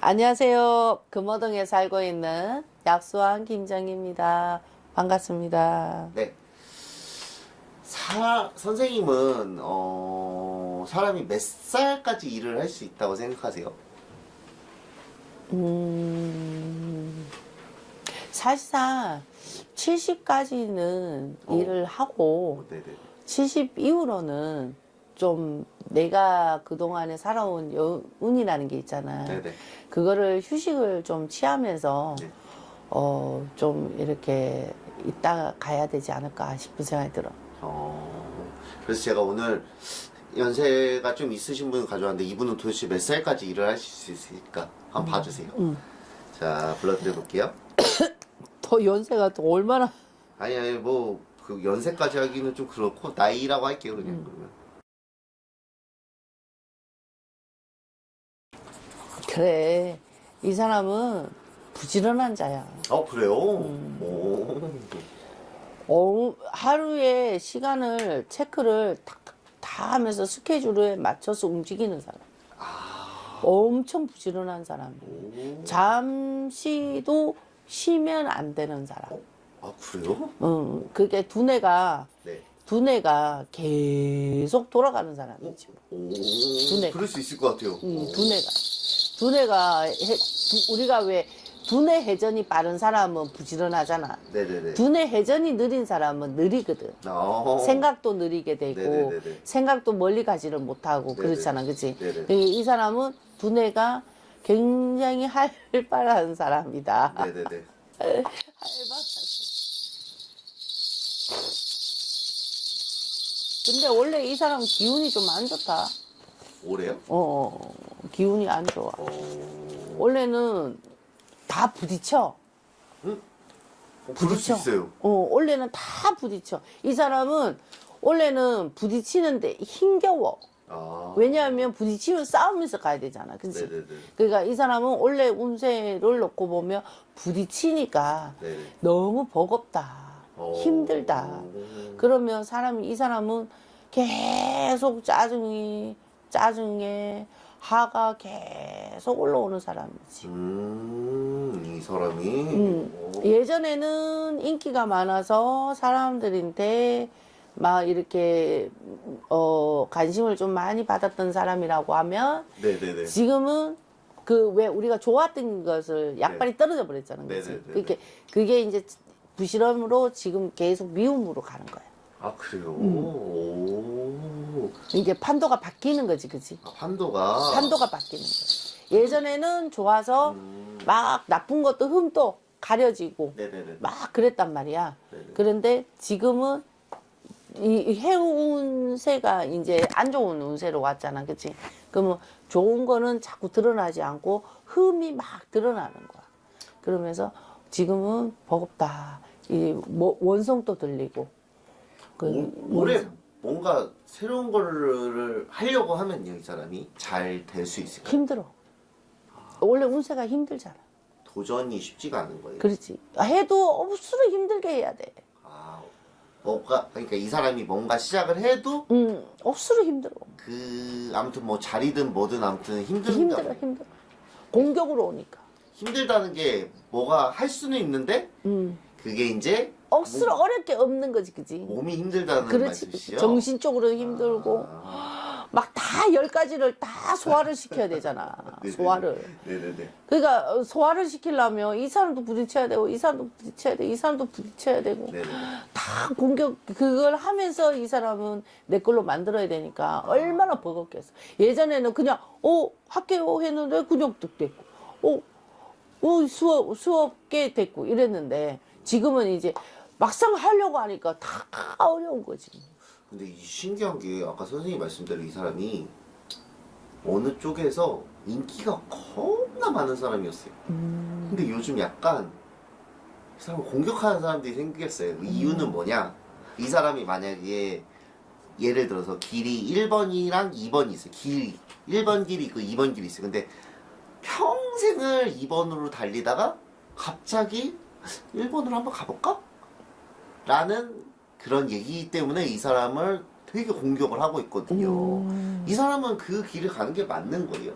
안녕하세요. 금호동에 살고 있는 약수왕 김정입니다. 반갑습니다. 네. 선생님은, 사람이 몇 살까지 일을 할 수 있다고 생각하세요? 사실상 70까지는 일을 하고 네네. 70 이후로는 좀 내가 그동안에 살아온 여운이라는 게 있잖아. 네네. 그거를 휴식을 좀 취하면서 네. 좀 이렇게 있다가 가야 되지 않을까 싶은 생각이 들어. 그래서 제가 오늘 연세가 좀 있으신 분 가져왔는데 이분은 도대체 몇 살까지 일을 하실 수 있을까? 한번 봐주세요. 자, 불러드려 볼게요. 더 연세가 또 얼마나. 아니, 뭐, 그 연세까지 하기는 좀 그렇고, 나이라고 할게요, 그냥, 그러면. 그래, 이 사람은 부지런한 자야. 그래요? 오. 하루에 시간을 체크를 탁탁 다 하면서 스케줄에 맞춰서 움직이는 사람. 엄청 부지런한 사람이에요. 잠시도 쉬면 안 되는 사람. 그래요? 그게 두뇌가 네. 계속 돌아가는 사람이지. 두뇌가. 그럴 수 있을 것 같아요. 두뇌가 우리가 왜 두뇌 회전이 빠른 사람은 부지런하잖아. 네네네. 두뇌 회전이 느린 사람은 느리거든. 생각도 느리게 되고 네네네네. 생각도 멀리 가지를 못하고 네네. 그렇잖아, 그렇지? 네네. 이 사람은 두뇌가 굉장히 활발한 사람이다. 네네네. 근데 원래 이 사람 기운이 좀 안 좋다. 올해요? 기운이 안 좋아. 원래는 다 부딪혀. 그럴 수 있어요. 원래는 다 부딪혀. 이 사람은 원래는 부딪히는데 힘겨워. 왜냐하면 부딪히면 싸우면서 가야 되잖아. 그치? 네네네. 그러니까 이 사람은 원래 운세를 놓고 보면 부딪히니까 네네. 너무 버겁다. 힘들다. 그러면 이 사람은 계속 짜증에 화가 계속 올라오는 사람이지. 이 사람이. 예전에는 인기가 많아서 사람들한테 막 이렇게 관심을 좀 많이 받았던 사람이라고 하면 네네네. 지금은 그 왜 우리가 좋았던 것을 약발이 떨어져 버렸잖아. 그치? 네네네. 그게 이제 부실함으로 지금 계속 미움으로 가는 거야. 그래요? 이게 판도가 바뀌는 거지, 그치? 판도가. 판도가 바뀌는 거야. 예전에는 좋아서 막 나쁜 것도 흠도 가려지고 네네네. 막 그랬단 말이야. 네네. 그런데 지금은 이 해운세가 이제 안 좋은 운세로 왔잖아, 그치? 그러면 좋은 거는 자꾸 드러나지 않고 흠이 막 드러나는 거야. 그러면서 지금은 버겁다. 원성도 들리고. 올해 뭔가 새로운 거를 하려고 하면요, 이 사람이 잘 될 수 있을까요? 힘들어. 원래 운세가 힘들잖아. 도전이 쉽지가 않은 거예요. 그렇지. 해도 억수로 힘들게 해야 돼. 그러니까 이 사람이 뭔가 시작을 해도 억수로 힘들어. 아무튼 뭐 자리든 뭐든 아무튼 힘들다. 힘들어. 공격으로 오니까. 힘들다는 게 뭐가 할 수는 있는데 그게 이제 억수로 어렵게 없는 거지, 그지? 몸이 힘들다는 그렇지. 말씀이시죠? 정신적으로 힘들고 막 다 10가지를 다 소화를 시켜야 되잖아. 네네네. 소화를. 네네네. 그러니까 소화를 시키려면 이 사람도 부딪혀야 되고 이 사람도 부딪혀야 되고 이 사람도 부딪혀야 되고 네네네. 다 그걸 하면서 이 사람은 내 걸로 만들어야 되니까 얼마나 버겁겠어. 예전에는 그냥 할게요 했는데 그냥 됐고 수업게 됐고 이랬는데 지금은 이제 막상 하려고 하니까 다 어려운 거지. 근데 이 신기한 게 아까 선생님 말씀대로 이 사람이 어느 쪽에서 인기가 겁나 많은 사람이었어요. 근데 요즘 약간 이 사람을 공격하는 사람들이 생겼어요. 그 이유는 뭐냐? 이 사람이 만약에 예를 들어서 길이 1번이랑 2번이 있어요. 1번 길이 있고 2번 길이 있어요. 근데 평생을 2번으로 달리다가 갑자기 1번으로 한번 가볼까? 라는 그런 얘기 때문에 이 사람을 되게 공격을 하고 있거든요. 이 사람은 그 길을 가는 게 맞는 거예요.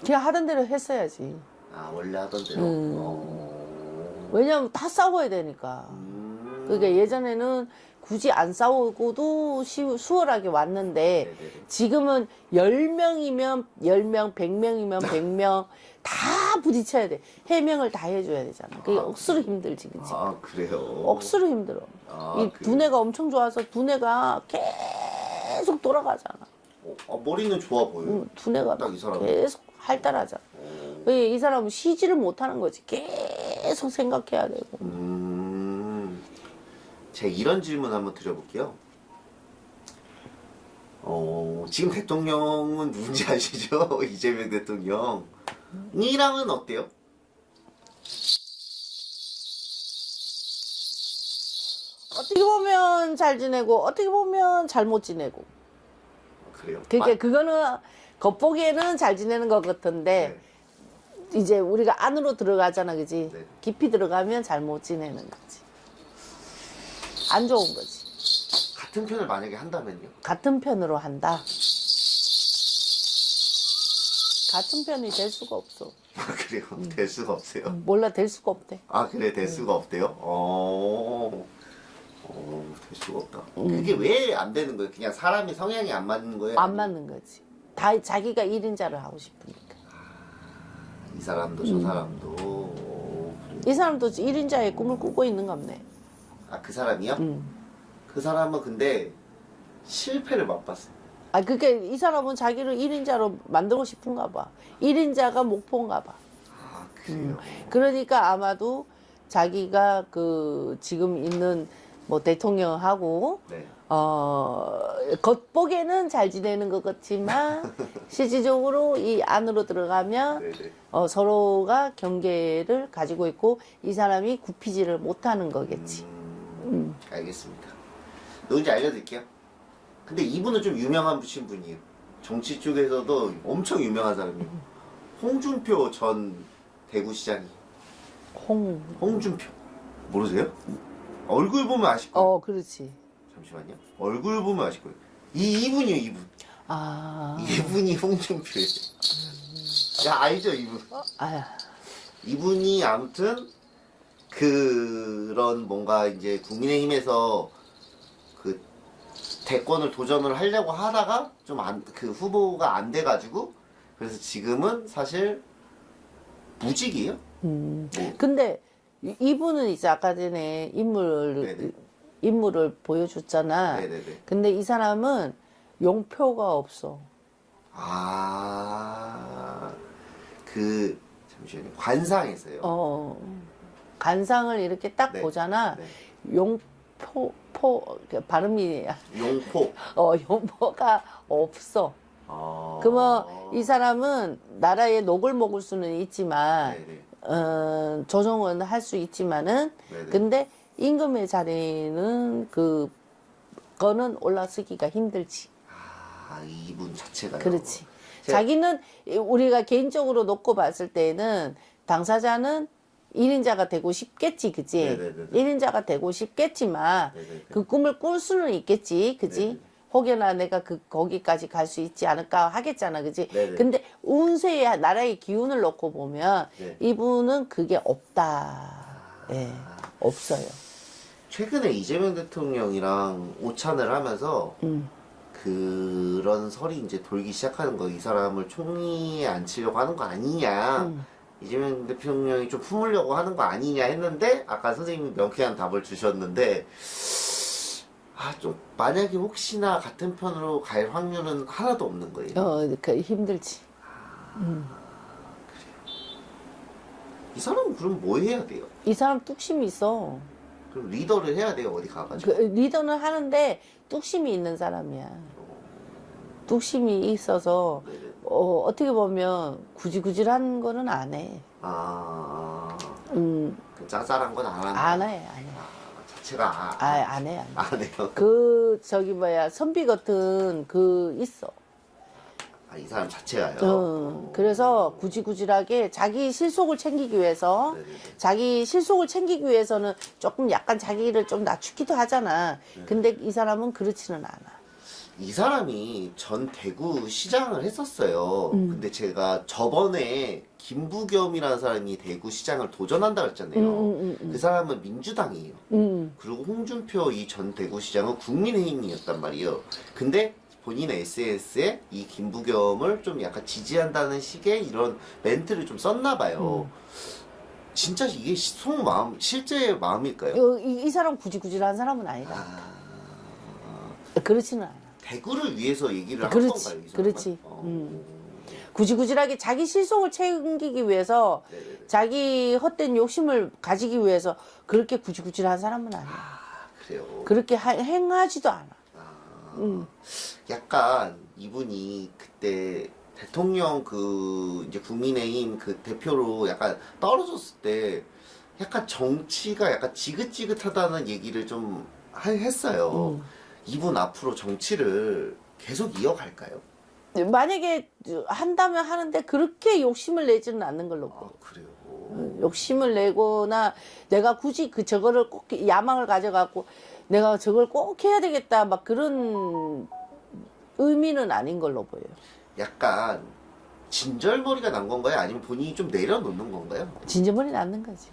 그냥 하던 대로 했어야지. 아, 원래 하던 대로. 왜냐면 다 싸워야 되니까. 그러니까 예전에는 굳이 안 싸우고도 수월하게 왔는데 네네네. 지금은 10명이면 10명, 100명이면 100명 다 부딪혀야 돼. 해명을 다 해줘야 되잖아. 그게 억수로 힘들지, 그치? 아, 그래요? 억수로 힘들어. 아, 이 그래요? 두뇌가 엄청 좋아서 두뇌가 계속 돌아가잖아. 머리는 좋아 보여요. 두뇌가 딱 이 사람은. 계속 활달하잖아. 이 사람은 쉬지를 못하는 거지. 계속 생각해야 되고. 제가 이런 질문 한번 드려볼게요. 지금 대통령은 누군지 아시죠? 이재명 대통령. 이랑은 어때요? 어떻게 보면 잘 지내고 어떻게 보면 잘못 지내고. 그래요? 그러니까 그거는 겉보기에는 잘 지내는 것 같은데 이제 우리가 안으로 들어가잖아, 그지? 네. 깊이 들어가면 잘못 지내는 거지. 안 좋은 거지. 같은 편을 만약에 한다면요? 같은 편으로 한다. 같은 편이 될 수가 없어. 아, 그래요? 될 수가 없어요. 몰라, 될 수가 없대. 아, 그래, 될 수가 없대요? 될 수가 없다. 그게 왜 안 되는 거예요? 그냥 사람이 성향이 안 맞는 거예요? 안 맞는 거지. 다 자기가 1인자를 하고 싶으니까. 이 사람도 저 사람도. 그래요. 이 사람도 1인자의 꿈을 꾸고 있는 겁네. 아, 그 사람이요? 그 사람은 근데 실패를 맛봤어요. 아, 그게 이 사람은 자기를 1인자로 만들고 싶은가 봐. 1인자가 목표인가 봐. 아, 그래요? 그러니까 아마도 자기가 그 지금 있는 뭐 대통령하고 네. 겉보기에는 잘 지내는 것 같지만 실질적으로 이 안으로 들어가면 네네. 서로가 경계를 가지고 있고 이 사람이 굽히지를 못하는 거겠지. 알겠습니다. 누군지 알려드릴게요. 근데 이분은 좀 유명한 분이에요. 정치 쪽에서도 엄청 유명한 사람이에요. 홍준표 전 대구시장이. 홍준표. 모르세요? 얼굴 보면 아실 거예요. 그렇지. 잠시만요. 얼굴 보면 아실 거예요. 이분이에요, 이분. 아, 이분이 홍준표예요. 야, 알죠, 이분. 아야. 이분이 아무튼 그런 뭔가 이제 국민의힘에서 그 대권을 도전을 하려고 하다가 좀 그 후보가 안 돼가지고 그래서 지금은 사실 무직이에요. 뭐, 근데 이분은 이제 아까 전에 네네. 인물을 보여줬잖아. 네네네. 근데 이 사람은 용표가 없어. 잠시만요. 관상에서요. 관상을 이렇게 딱 네. 보잖아. 네. 발음이, 용포. 용포가 없어. 그러면 이 사람은 나라에 녹을 먹을 수는 있지만, 네네. 조정은 할 수 있지만은, 네네. 근데 임금의 자리는 그거는 올라서기가 힘들지. 이분 자체가요. 그렇지. 자기는 우리가 개인적으로 놓고 봤을 때는 당사자는 1인자가 되고 싶겠지, 그지? 네네네네. 1인자가 되고 싶겠지만 네네네. 그 꿈을 꿀 수는 있겠지, 그지? 네네. 혹여나 내가 거기까지 갈 수 있지 않을까 하겠잖아, 그지? 네네. 근데 운세의 나라의 기운을 놓고 보면 네. 이분은 그게 없다. 예, 없어요. 최근에 이재명 대통령이랑 오찬을 하면서 그런 설이 이제 돌기 시작하는 거, 이 사람을 총리에 앉히려고 하는 거 아니냐, 이재명 대통령이 좀 품으려고 하는 거 아니냐 했는데, 아까 선생님이 명쾌한 답을 주셨는데, 좀 만약에 혹시나 같은 편으로 갈 확률은 하나도 없는 거예요. 힘들지. 이 사람은 그럼 뭐 해야 돼요? 이 사람 뚝심이 있어. 그럼 리더를 해야 돼요, 어디 가가지고. 리더는 하는데 뚝심이 있는 사람이야. 뚝심이 있어서 네네. 어떻게 보면 구질구질한 거는 안 해. 그 짜잘한 건 안 한다. 안 해. 자체가 안 해. 안 해요. 선비 같은 있어. 이 사람 자체가요. 그래서 구질구질하게 자기 실속을 챙기기 위해서 네네네. 자기 실속을 챙기기 위해서는 조금 약간 자기를 좀 낮추기도 하잖아. 근데 이 사람은 그렇지는 않아. 이 사람이 전 대구 시장을 했었어요. 근데 제가 저번에 김부겸이라는 사람이 대구 시장을 도전한다 그랬잖아요. 그 사람은 민주당이에요. 그리고 홍준표 이 전 대구 시장은 국민의힘이었단 말이에요. 근데 본인의 SNS에 이 김부겸을 좀 약간 지지한다는 식의 이런 멘트를 좀 썼나 봐요. 진짜 이게 속마음, 실제 마음일까요? 이 사람 구질구질한 사람은 아니다. 아, 그렇지는 않아. 대구를 위해서 얘기를 한 그렇지, 건가요? 이 사람은? 그렇지. 구질구질하게 자기 실속을 챙기기 위해서 네네네. 자기 헛된 욕심을 가지기 위해서 그렇게 구질구질한 사람은 아니야. 아, 그래요. 그렇게 행하지도 않아. 아, 약간 이분이 그때 대통령 그 이제 국민의힘 그 대표로 약간 떨어졌을 때 약간 정치가 약간 지긋지긋하다는 얘기를 좀 했어요. 이분 앞으로 정치를 계속 이어갈까요? 만약에 한다면 하는데 그렇게 욕심을 내지는 않는 걸로 아, 보고. 그래요. 욕심을 내거나 내가 굳이 저거를 꼭 야망을 가져갖고 내가 저걸 꼭 해야 되겠다 막 그런 의미는 아닌 걸로 보여요. 약간 진절머리가 난 건가요? 아니면 본인이 좀 내려놓는 건가요? 진저머리 낳는 거지.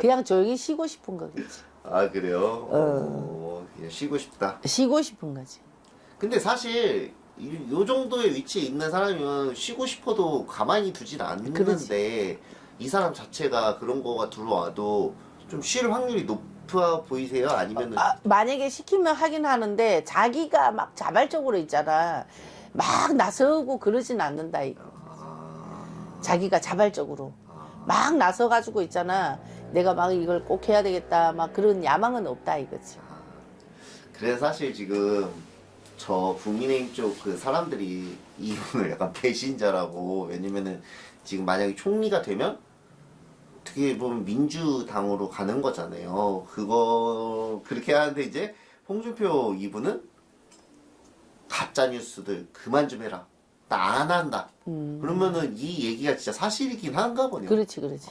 그냥 조용히 쉬고 싶은 거겠지. 아, 그래요? 그냥 쉬고 싶다. 쉬고 싶은 거지. 근데 사실 요 정도의 위치에 있는 사람이면 쉬고 싶어도 가만히 두진 않는데 그렇지. 이 사람 자체가 그런 거가 들어와도 좀 쉴 확률이 높아 보이세요? 아니면은 만약에 시키면 하긴 하는데 자기가 막 자발적으로 있잖아. 막 나서고 그러진 않는다 이거. 자기가 자발적으로 막 나서가지고 있잖아. 내가 막 이걸 꼭 해야 되겠다. 막 그런 야망은 없다 이거지. 그래서 사실 지금 저 국민의힘 쪽 그 사람들이 이분을 약간 배신자라고, 왜냐면은 지금 만약에 총리가 되면 어떻게 보면 민주당으로 가는 거잖아요. 그거 그렇게 하는데 이제 홍준표 이분은 가짜 뉴스들 그만 좀 해라. 나 안 한다. 그러면은 이 얘기가 진짜 사실이긴 한가 보네요. 그렇지, 그렇지.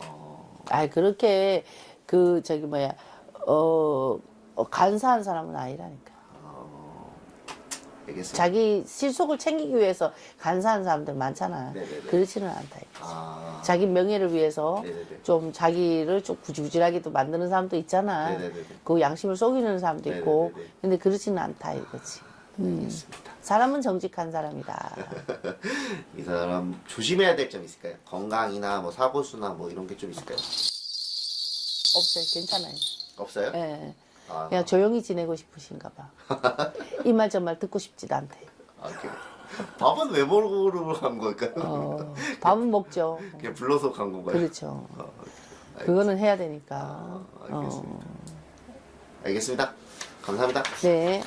그렇게 간사한 사람은 아니라니까. 알겠습니다. 자기 실속을 챙기기 위해서 간사한 사람들 많잖아. 네네네. 그렇지는 않다. 이거지. 아, 자기 명예를 위해서 네네네. 좀 자기를 좀 구질구질하게도 만드는 사람도 있잖아. 네네네. 그 양심을 속이는 사람도 있고. 네네네. 근데 그렇지는 않다 이거지. 알겠습니다. 사람은 정직한 사람이다. 이 사람 조심해야 될 점 있을까요? 건강이나 뭐 사고수나 뭐 이런 게 좀 있을까요? 없어요. 괜찮아요. 없어요? 예. 아, 그냥 조용히 지내고 싶으신가 봐. 이 말 저 말 듣고 싶지도 않대. 그래요. 밥은 왜 먹으러 간 걸까요? 밥은 먹죠. 그냥 불러서 간 건가요? 그렇죠. 알겠습니다. 그거는 해야 되니까. 알겠습니다. 알겠습니다. 감사합니다. 네.